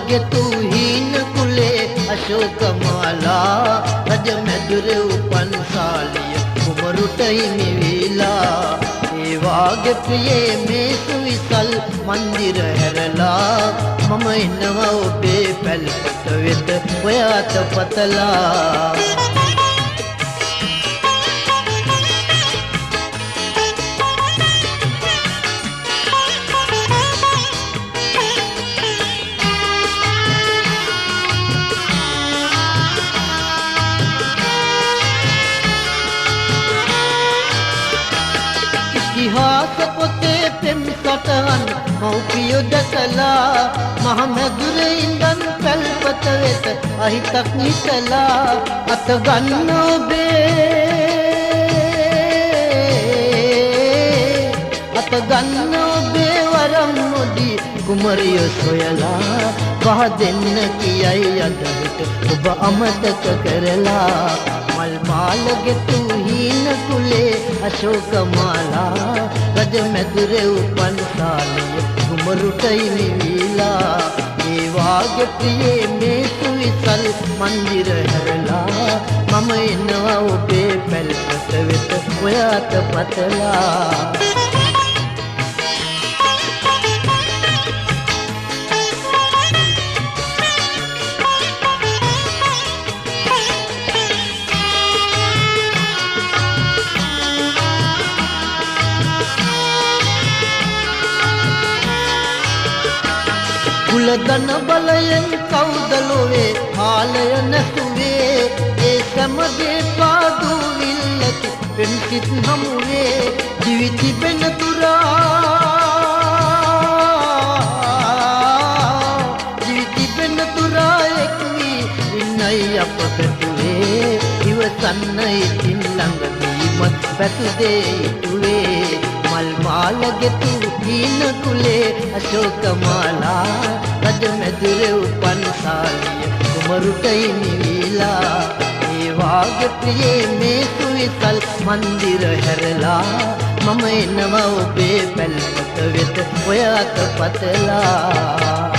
ගෙතු හීන කුලේ අශෝකමාලා රජ මැදුර උපන් සාලිය කුමරුට හිමි වීලා ඒ වාගේ ප්‍රියේ මේ සුවිසල් මන්දිර හැරලා මම එනවා ඔබේ පැල්පත වෙත ඔය අත පතලා ඉතිහාස පොතේ පෙම් සටහන් මව්පියෝ දැකලා මහමැදුර ඉඳන් පැල්පත වෙත අහිතක් නිතලා අත ගන්න ඔබේ වරම් නොදී කුමරිය සොයලා පහ දෙන්න කියයි අදට ඔබ අමතක කරලා මල් මාල ගෙතු හීන කුලේ අශෝකමාලා රජ මැදුර උපන් සාලිය කුමරුට හිමි වීලා ඒ වාගේ ප්‍රියේ මේ සුවිසල් මන්දිර හැරලා මම එනවා ඔබේ පැල්පත වෙත ඔය අත පතලා කුලදන බලයෙන් කවුද ලොවේ ආලය නැසුවේ ඒ සමගේ පාදු විල්ලකි පෙම්සිත් හමුවේ දිවි තිබෙන තුරා එක්වී ඉන්නයි අප පැතුවේ ඉවසන්න ඉතින් ළඟදීමත් පැතුදේ ඉතුවේ මල් මාල ගෙතු හීන කුලේ අශෝකමාලා රජ මැදුර උපන් සාලිය කුමරුට හිමි වීලා ඒ වාගේ ප්‍රියේ මේ සුවිසල් මන්දිර හැරලා මම එනවා ඔබේ පැල්පත වෙත ඔය අත පතලා